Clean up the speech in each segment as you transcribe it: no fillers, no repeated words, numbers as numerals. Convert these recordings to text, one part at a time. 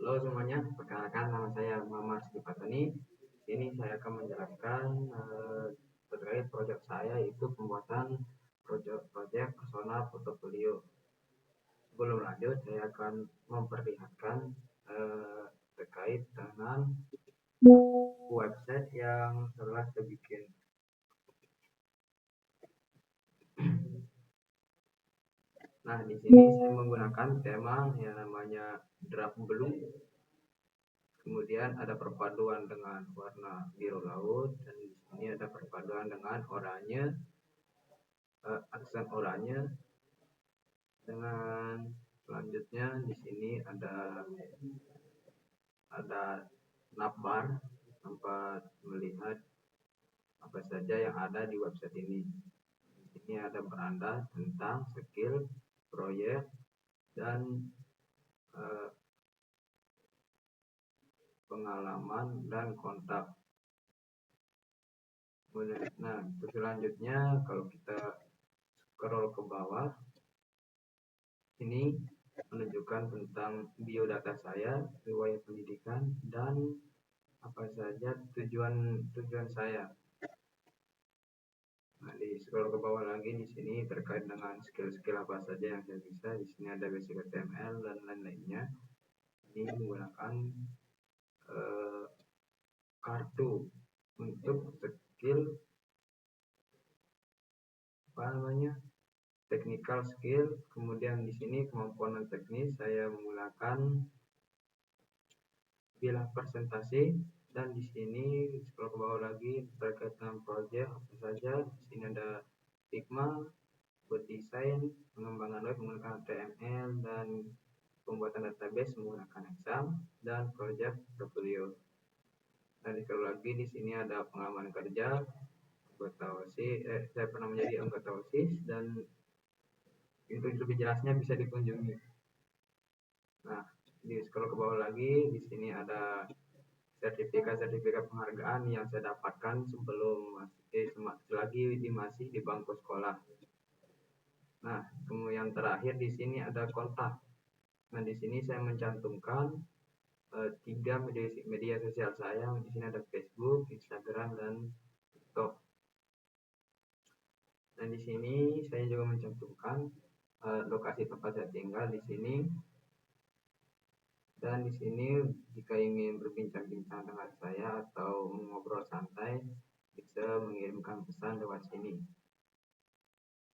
Halo semuanya, perkenalkan nama saya Muhammad Sipatani. Ini saya akan menjelaskan terkait proyek saya, yaitu pembuatan proyek personal portfolio. Sebelum lanjut, saya akan memperlihatkan terkait dengan website yang telah saya bikin. Nah, di sini saya menggunakan tema yang namanya draft blue. Kemudian ada perpaduan dengan warna biru laut, dan di sini ada perpaduan dengan oranye, aksen oranye. Dengan selanjutnya di sini ada navbar, tempat melihat apa saja yang ada di website ini. Ini ada beranda tentang skill, proyek, dan pengalaman dan kontak. Nah, selanjutnya kalau kita scroll ke bawah, ini menunjukkan tentang biodata saya, riwayat pendidikan, dan apa saja tujuan saya. Nah, di scroll ke bawah lagi, di sini terkait dengan skill-skill apa saja yang saya bisa. Di sini ada basic HTML dan lain-lainnya. Ini menggunakan kartu untuk skill technical skill. Kemudian di sini kemampuan teknis saya menggunakan bilah presentasi, dan di sini scroll ke bawah lagi terkait dengan project apa saja. Di sini ada Figma buat desain, pengembangan web menggunakan HTML, dan pembuatan database menggunakan Excel, dan project portfolio. Dan scroll lagi, di sini ada pengalaman kerja, anggota OSIS, saya pernah menjadi anggota OSIS, dan itu lebih jelasnya bisa dikunjungi. Nah, di scroll ke bawah lagi, di sini ada sertifikat penghargaan yang saya dapatkan sebelum selagi masih di bangku sekolah. Nah, kemudian terakhir di sini ada kontak. Nah, di sini saya mencantumkan 3 media sosial saya. Di sini ada Facebook, Instagram, dan TikTok. Dan di sini saya juga mencantumkan lokasi tempat saya tinggal di sini. Dan di sini jika ingin berbincang-bincang dengan saya atau mengobrol santai, bisa mengirimkan pesan lewat sini.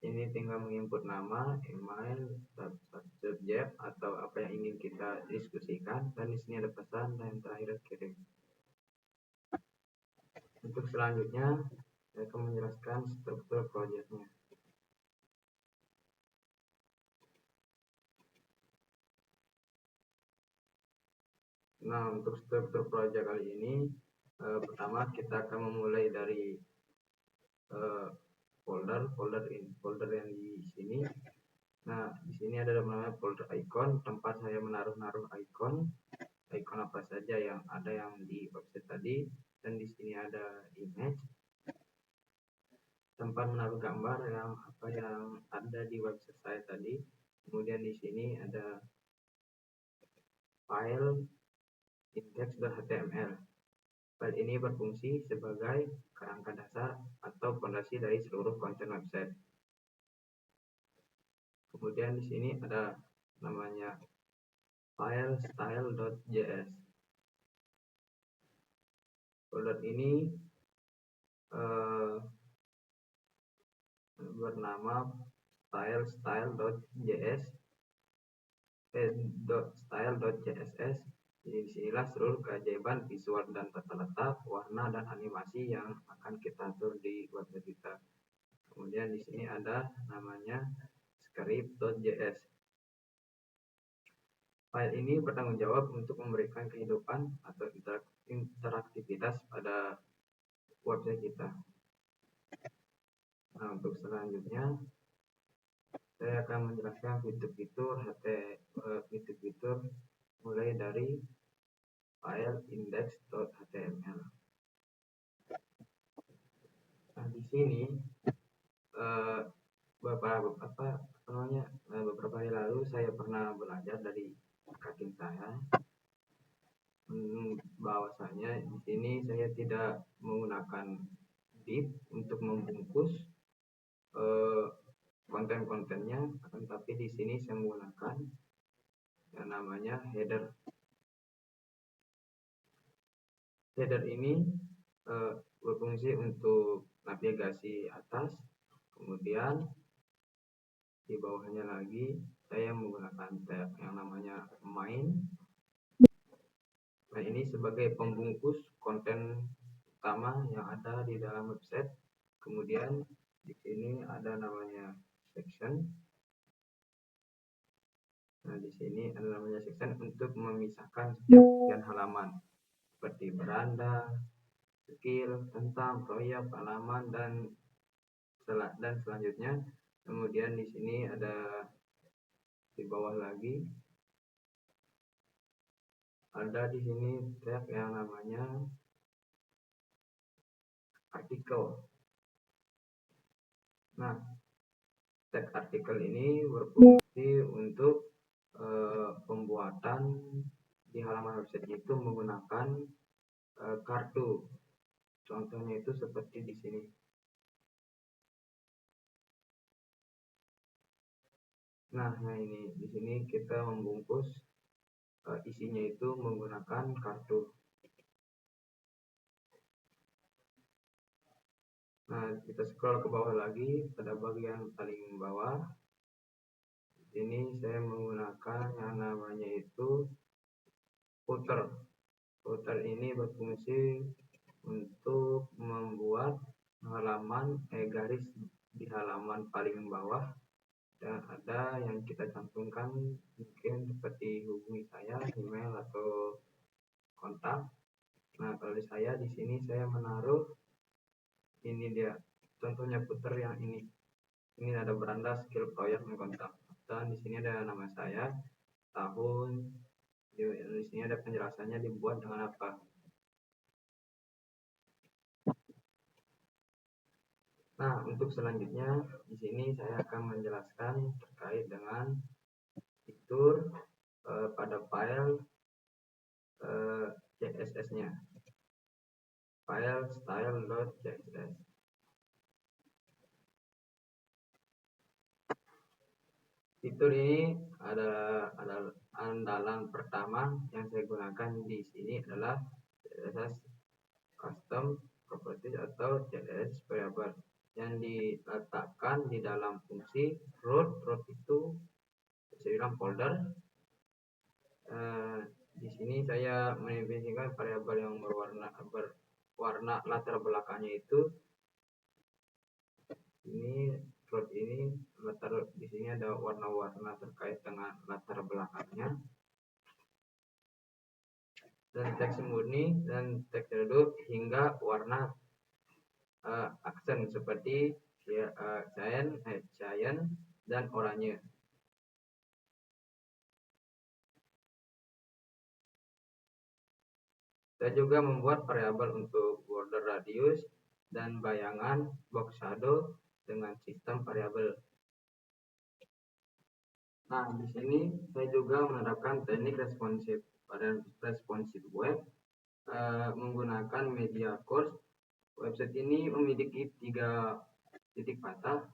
Ini tinggal menginput nama, email, subjek, atau apa yang ingin kita diskusikan, dan di sini ada pesan, dan terakhir kirim. Untuk selanjutnya, saya akan menjelaskan struktur proyeknya. Nah, untuk struktur proyek kali ini, pertama kita akan memulai dari folder yang di sini. Nah, di sini ada namanya folder icon, tempat saya menaruh icon apa saja yang ada yang di website tadi. Dan di sini ada image, tempat menaruh gambar yang ada di website saya tadi. Kemudian di sini ada file index.html. File ini berfungsi sebagai kerangka dasar atau fondasi dari seluruh konten website. Kemudian di sini ada namanya file style.js. Folder ini bernama style.js. Jadi disinilah seluruh keajaiban visual dan tata letak, warna, dan animasi yang akan kita atur di website kita. Kemudian di sini ada namanya script.js. File ini bertanggung jawab untuk memberikan kehidupan atau interaktivitas pada website kita. Nah, untuk selanjutnya saya akan menjelaskan fitur-fitur mulai dari file index.html. Nah, di sini beberapa hari lalu saya pernah belajar dari kakek saya. bahwasanya di sini saya tidak menggunakan div untuk membungkus konten-kontennya, tapi di sini saya menggunakan yang namanya header. Header ini berfungsi untuk navigasi atas, kemudian di bawahnya lagi saya menggunakan tab yang namanya main. Nah, ini sebagai pembungkus konten utama yang ada di dalam website. Kemudian di sini ada namanya section. Nah, di sini ada namanya section untuk memisahkan setiap bagian halaman seperti beranda, skill, tentang, proyek, halaman dan selanjutnya. Kemudian di sini ada di bawah lagi ada di sini tab yang namanya artikel. Nah, tag artikel ini berfungsi untuk pembuatan di halaman website itu menggunakan kartu. Contohnya itu seperti di sini. Nah ini di sini kita membungkus isinya itu menggunakan kartu. Nah, kita scroll ke bawah lagi pada bagian paling bawah. Ini saya menggunakan yang namanya itu footer. Footer ini berfungsi untuk membuat halaman garis di halaman paling bawah, dan ada yang kita cantumkan mungkin seperti hubungi saya, email atau kontak. Nah, kalau di saya di sini saya menaruh ini dia contohnya footer yang ini. Ini ada beranda, skill, proyek, dan kontak. Dan di sini ada nama saya, tahun. Di sini ada penjelasannya dibuat dengan apa. Nah, untuk selanjutnya di sini saya akan menjelaskan terkait dengan fitur pada file CSS-nya. File style.css. Fitur ini adalah andalan pertama yang saya gunakan di sini adalah CSS custom properties atau CSS variable yang diletakkan di dalam fungsi root. Root itu saya bilang folder. Di sini saya mendefinisikan variabel yang berwarna latar belakangnya itu ini root ini di sini ada warna-warna terkait dengan latar belakangnya, dan teks murni dan teks redup hingga warna aksen seperti cyan dan oranye. Saya juga membuat variabel untuk border radius dan bayangan box shadow dengan sistem variabel. Nah, di sini saya juga menerapkan teknik responsif pada responsive web menggunakan media course. Website ini memiliki 3 titik patah,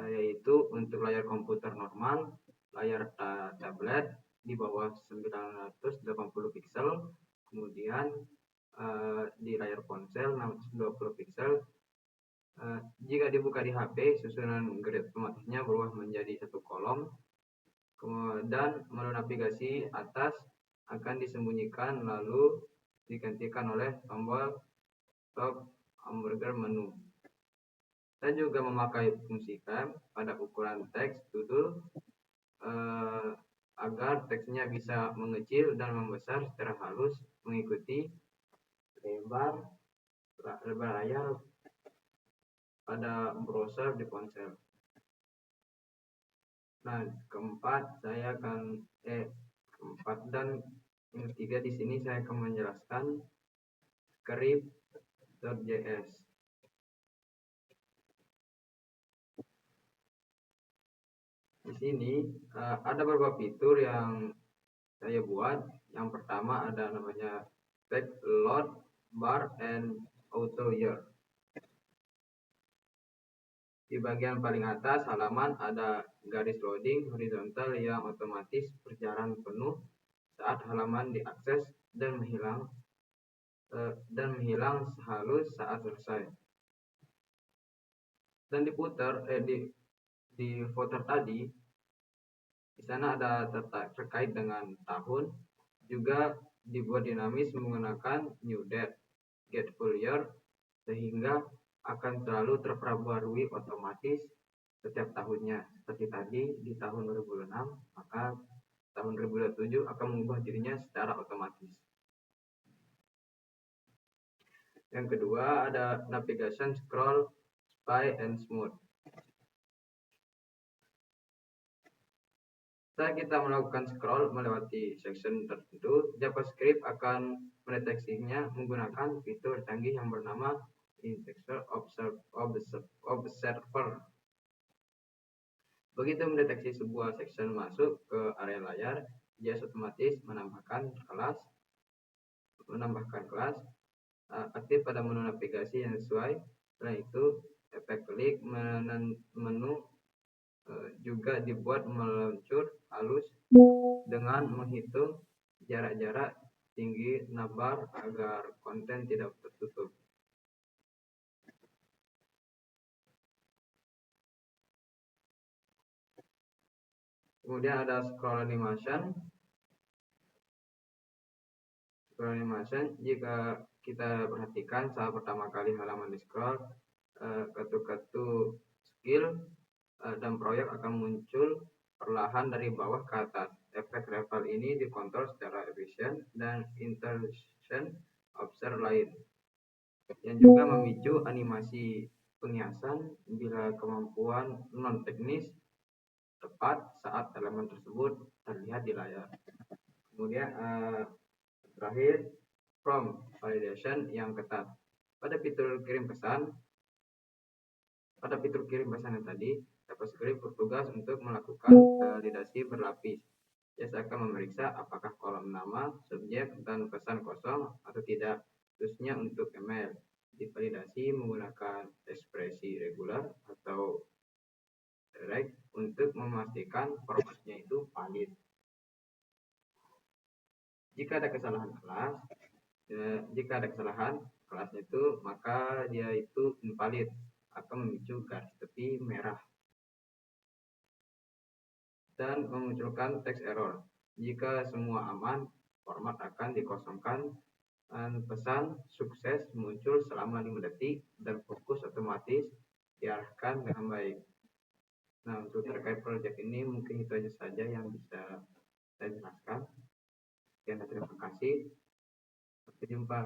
yaitu untuk layar komputer normal, layar tablet di bawah 980 pixel, kemudian di layar ponsel 620 pixel. Jika dibuka di HP, susunan grid otomatisnya berubah menjadi satu kolom, dan menu navigasi atas akan disembunyikan lalu digantikan oleh tombol top hamburger menu. Saya juga memakai fungsi cam pada ukuran teks judul agar teksnya bisa mengecil dan membesar secara halus mengikuti lebar layar pada browser di ponsel. Nah, keempat dan yang ketiga di sini saya akan menjelaskan script.js. Di sini ada beberapa fitur yang saya buat. Yang pertama ada namanya back load bar and auto year. Di bagian paling atas halaman ada garis loading horizontal yang otomatis berjalan penuh saat halaman diakses dan menghilang halus saat selesai. Dan diputar di footer tadi, di sana ada terkait dengan tahun, juga dibuat dinamis menggunakan new date, get full year, sehingga akan selalu terperbarui otomatis setiap tahunnya. Seperti tadi di tahun 2006, maka tahun 2027 akan mengubah dirinya secara otomatis. Yang kedua ada navigation, scroll, spy, and smooth. Saat kita melakukan scroll melewati section tertentu, JavaScript akan mendeteksinya menggunakan fitur canggih yang bernama Indexer Observer. Begitu mendeteksi sebuah section masuk ke area layar, dia otomatis menambahkan kelas aktif pada menu navigasi yang sesuai. Setelah itu, efek klik menu juga dibuat meluncur halus dengan menghitung jarak-jarak tinggi navbar agar konten tidak tertutup. Kemudian ada scroll animation. Scroll animation, jika kita perhatikan saat pertama kali halaman di scroll, kartu-kartu skill dan proyek akan muncul perlahan dari bawah ke atas. Efek level ini dikontrol secara efisien dan interaction observer lain, yang juga memicu animasi penghiasan bila kemampuan non teknis tepat saat elemen tersebut terlihat di layar. Kemudian terakhir, prompt validation yang ketat. Pada fitur kirim pesan yang tadi, JavaScript bertugas untuk melakukan validasi berlapis. Dia akan memeriksa apakah kolom nama, subjek, dan pesan kosong atau tidak, khususnya untuk email. Divalidasi menggunakan ekspresi regular atau direct untuk memastikan formatnya itu valid. Jika ada kesalahan kelasnya itu, maka dia itu invalid, akan memicu garis tepi merah dan memunculkan text error. Jika semua aman, format akan dikosongkan dan pesan sukses muncul selama 5 detik dan fokus otomatis diarahkan dengan baik. Nah, untuk terkait proyek ini mungkin itu saja yang bisa saya jelaskan. Sekian, terima kasih. Sampai jumpa.